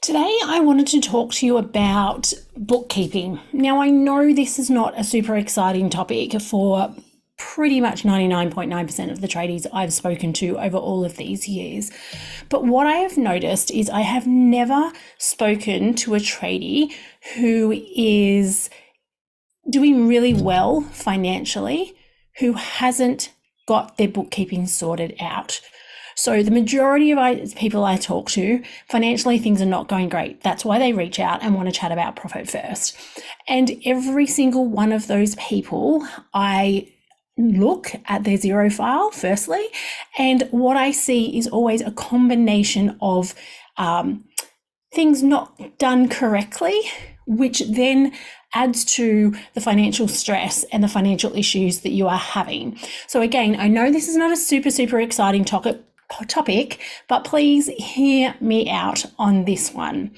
Today, I wanted to talk to you about bookkeeping. Now, I know this is not a super exciting topic for pretty much 99.9% of the tradies I've spoken to over all of these years. But what I have noticed is I have never spoken to a tradie who is doing really well financially, who hasn't got their bookkeeping sorted out. So the majority of people I talk to, financially things are not going great. That's why they reach out and want to chat about profit first. And every single one of those people, I look at their Xero file firstly, and what I see is always a combination of things not done correctly, which then adds to the financial stress and the financial issues that you are having. So again, I know this is not a super exciting topic, but please hear me out on this one.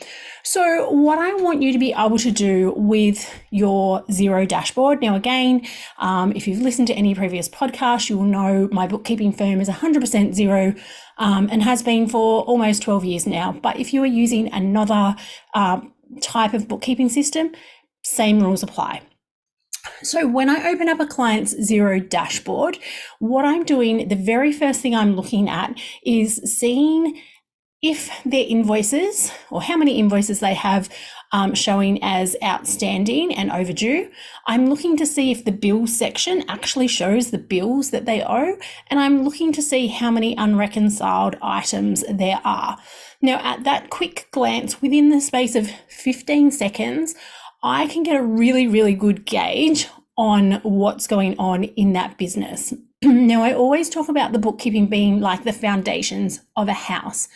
So what I want you to be able to do with your Xero dashboard, now again, if you've listened to any previous podcast, you will know my bookkeeping firm is 100% Xero and has been for almost 12 years now. But if you are using another type of bookkeeping system, same rules apply. So when I open up a client's Xero dashboard, what I'm doing, the very first thing I'm looking at is seeing if their invoices or how many invoices they have showing as outstanding and overdue. I'm looking to see if the bills section actually shows the bills that they owe, and I'm looking to see how many unreconciled items there are. Now, at that quick glance, within the space of 15 seconds, I can get a really good gauge on what's going on in that business. Now, I always talk about the bookkeeping being like the foundations of a house.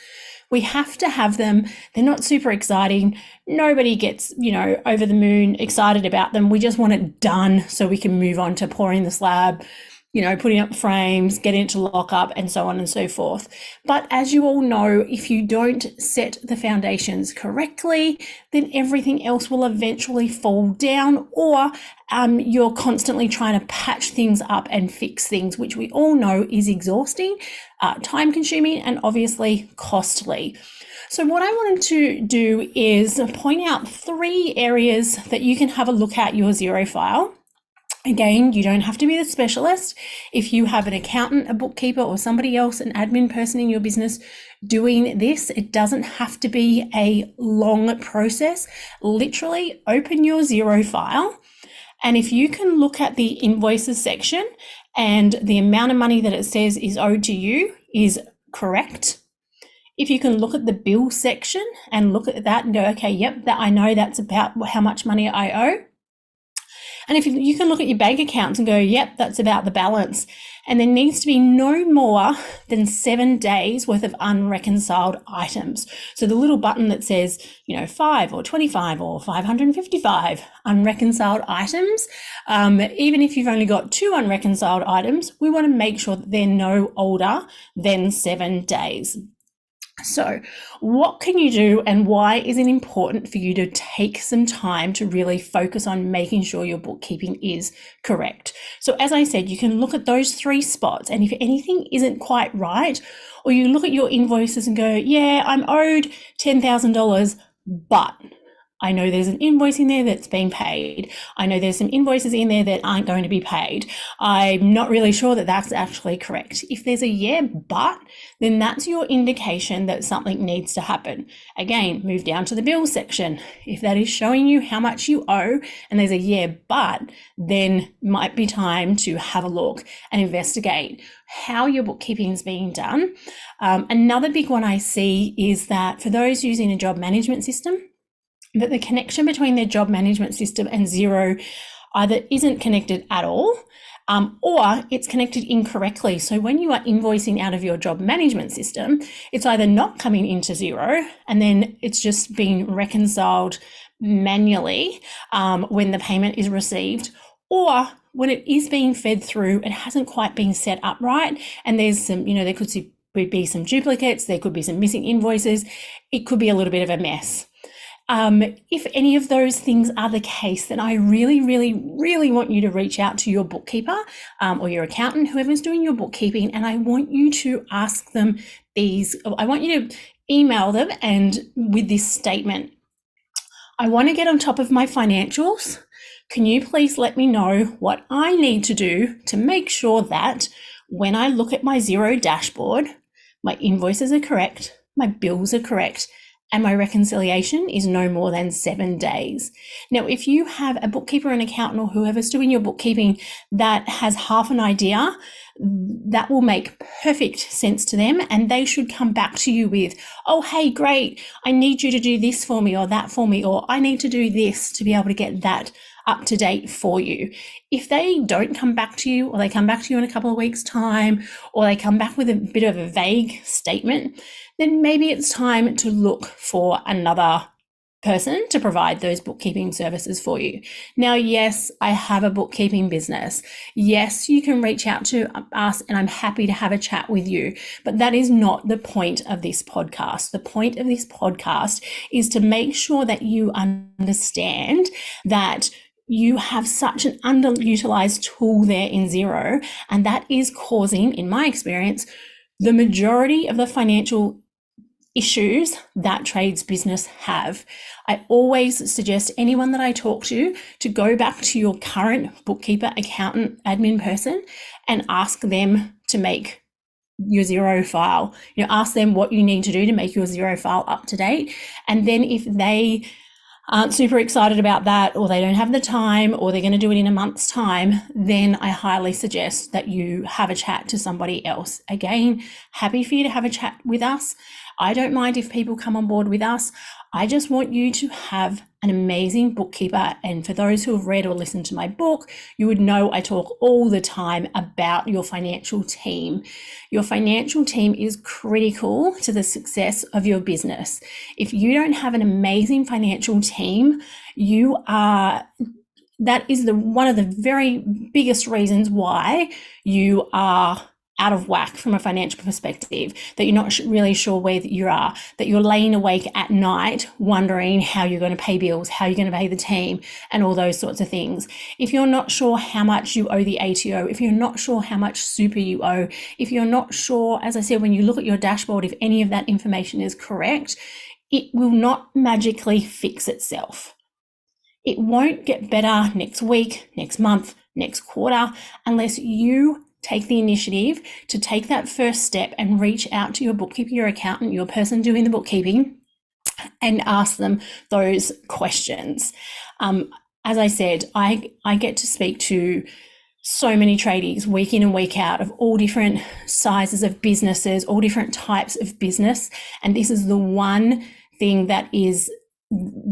We have to have them. They're not super exciting. Nobody gets, over the moon excited about them. We just want it done so we can move on to pouring the slab, putting up frames, getting it to lock up, and so on and so forth. But as you all know, if you don't set the foundations correctly, then everything else will eventually fall down, or you're constantly trying to patch things up and fix things, which we all know is exhausting, time consuming, and obviously costly. So what I wanted to do is point out 3 areas that you can have a look at your Xero file. Again, you don't have to be the specialist. If you have an accountant, a bookkeeper, or somebody else, an admin person in your business doing this, it doesn't have to be a long process. Literally open your Xero file, and if you can look at the invoices section and the amount of money that it says is owed to you is correct. If you can look at the bill section and look at that and go, okay, yep, that I know that's about how much money I owe. And if you can look at your bank accounts and go, yep, that's about the balance. And there needs to be no more than 7 days worth of unreconciled items. So the little button that says, 5 or 25 or 555 unreconciled items, even if you've only got 2 unreconciled items, we want to make sure that they're no older than 7 days. So what can you do, and why is it important for you to take some time to really focus on making sure your bookkeeping is correct? So as I said, you can look at those 3 spots, and if anything isn't quite right, or you look at your invoices and go, yeah, I'm owed $10,000, but I know there's an invoice in there that's being paid. I know there's some invoices in there that aren't going to be paid. I'm not really sure that that's actually correct. If there's a yeah, but, then that's your indication that something needs to happen. Again, move down to the bill section. If that is showing you how much you owe and there's a yeah, but, then might be time to have a look and investigate how your bookkeeping is being done. Another big one I see is that for those using a job management system, that the connection between their job management system and Xero either isn't connected at all, or it's connected incorrectly. So when you are invoicing out of your job management system, it's either not coming into Xero, and then it's just being reconciled manually when the payment is received, or when it is being fed through, it hasn't quite been set up right, and there's some, there could be some duplicates, there could be some missing invoices, it could be a little bit of a mess. If any of those things are the case, then I really, really, really want you to reach out to your bookkeeper or your accountant, whoever's doing your bookkeeping, and I want you to ask them I want you to email them and with this statement: I want to get on top of my financials. Can you please let me know what I need to do to make sure that when I look at my Xero dashboard, my invoices are correct, my bills are correct, and my reconciliation is no more than 7 days. Now, if you have a bookkeeper, an accountant, or whoever's doing your bookkeeping that has half an idea, that will make perfect sense to them, and they should come back to you with, oh, hey, great, I need you to do this for me or that for me, or I need to do this to be able to get that up to date for you. If they don't come back to you, or they come back to you in a couple of weeks' time, or they come back with a bit of a vague statement, then maybe it's time to look for another person to provide those bookkeeping services for you. Now, yes, I have a bookkeeping business. Yes, you can reach out to us and I'm happy to have a chat with you, but that is not the point of this podcast. The point of this podcast is to make sure that you understand that you have such an underutilized tool there in Xero, and that is causing, in my experience, the majority of the financial issues that trades business have. I always suggest anyone that I talk to go back to your current bookkeeper, accountant, admin person and ask them to make your Xero file. Ask them what you need to do to make your Xero file up to date. And then if they aren't super excited about that, or they don't have the time, or they're going to do it in a month's time, then I highly suggest that you have a chat to somebody else. Again, happy for you to have a chat with us. I don't mind if people come on board with us. I just want you to have an amazing bookkeeper. And for those who have read or listened to my book, you would know I talk all the time about your financial team. Your financial team is critical to the success of your business. If you don't have an amazing financial team, that is one of the very biggest reasons why you are out of whack from a financial perspective, that you're not really sure where you are, that you're laying awake at night wondering how you're going to pay bills, how you're going to pay the team, and all those sorts of things. If you're not sure how much you owe the ATO, if you're not sure how much super you owe, if you're not sure, as I said, when you look at your dashboard, if any of that information is correct, it will not magically fix itself. It won't get better next week, next month, next quarter, unless you take the initiative to take that first step and reach out to your bookkeeper, your accountant, your person doing the bookkeeping, and ask them those questions. As I said, I get to speak to so many tradies week in and week out of all different sizes of businesses, all different types of business. And this is the one thing that is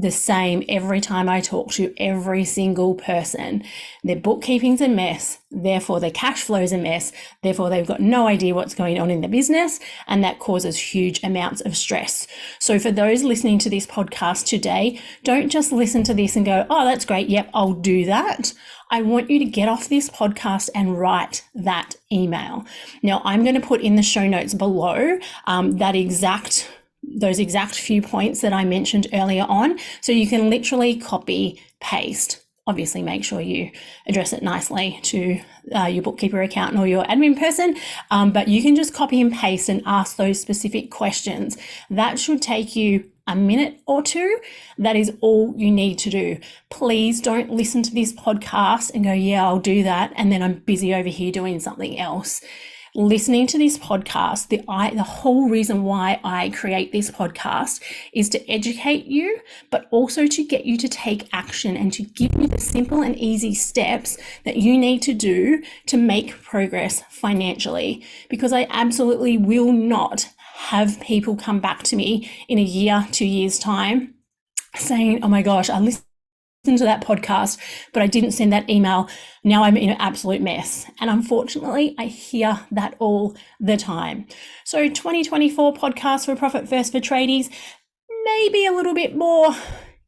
the same every time I talk to every single person. Their bookkeeping's a mess, therefore their cash flow's a mess, therefore they've got no idea what's going on in the business, and that causes huge amounts of stress. So for those listening to this podcast today, don't just listen to this and go, oh, that's great, yep, I'll do that. I want you to get off this podcast and write that email. Now, I'm going to put in the show notes below those exact few points that I mentioned earlier on. So you can literally copy, paste. Obviously, make sure you address it nicely to your bookkeeper, accountant, or your admin person, but you can just copy and paste and ask those specific questions. That should take you a minute or two. That is all you need to do. Please don't listen to this podcast and go, yeah, I'll do that, and then I'm busy over here doing something else. Listening to this podcast, the whole reason why I create this podcast is to educate you, but also to get you to take action and to give you the simple and easy steps that you need to do to make progress financially. Because I absolutely will not have people come back to me in a year, 2 years' time saying, oh my gosh, I listened to that podcast, but I didn't send that email. Now I'm in an absolute mess. And unfortunately, I hear that all the time. So 2024 podcast for Profit First for Tradies, maybe a little bit more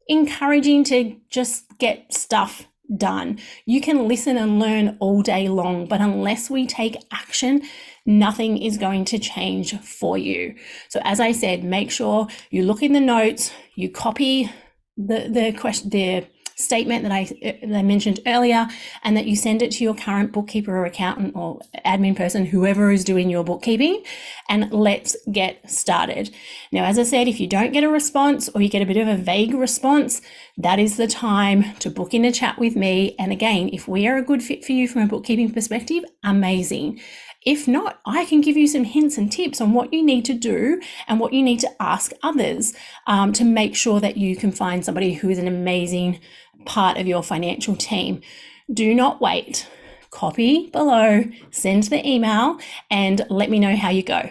encouraging to just get stuff done. You can listen and learn all day long, but unless we take action, nothing is going to change for you. So as I said, make sure you look in the notes, you copy the statement that I mentioned earlier, and that you send it to your current bookkeeper or accountant or admin person, whoever is doing your bookkeeping, and let's get started. Now, as I said, if you don't get a response or you get a bit of a vague response, that is the time to book in a chat with me. And again, if we are a good fit for you from a bookkeeping perspective, amazing. If not, I can give you some hints and tips on what you need to do and what you need to ask others to make sure that you can find somebody who is an amazing part of your financial team. Do not wait. Copy below, send the email, and let me know how you go.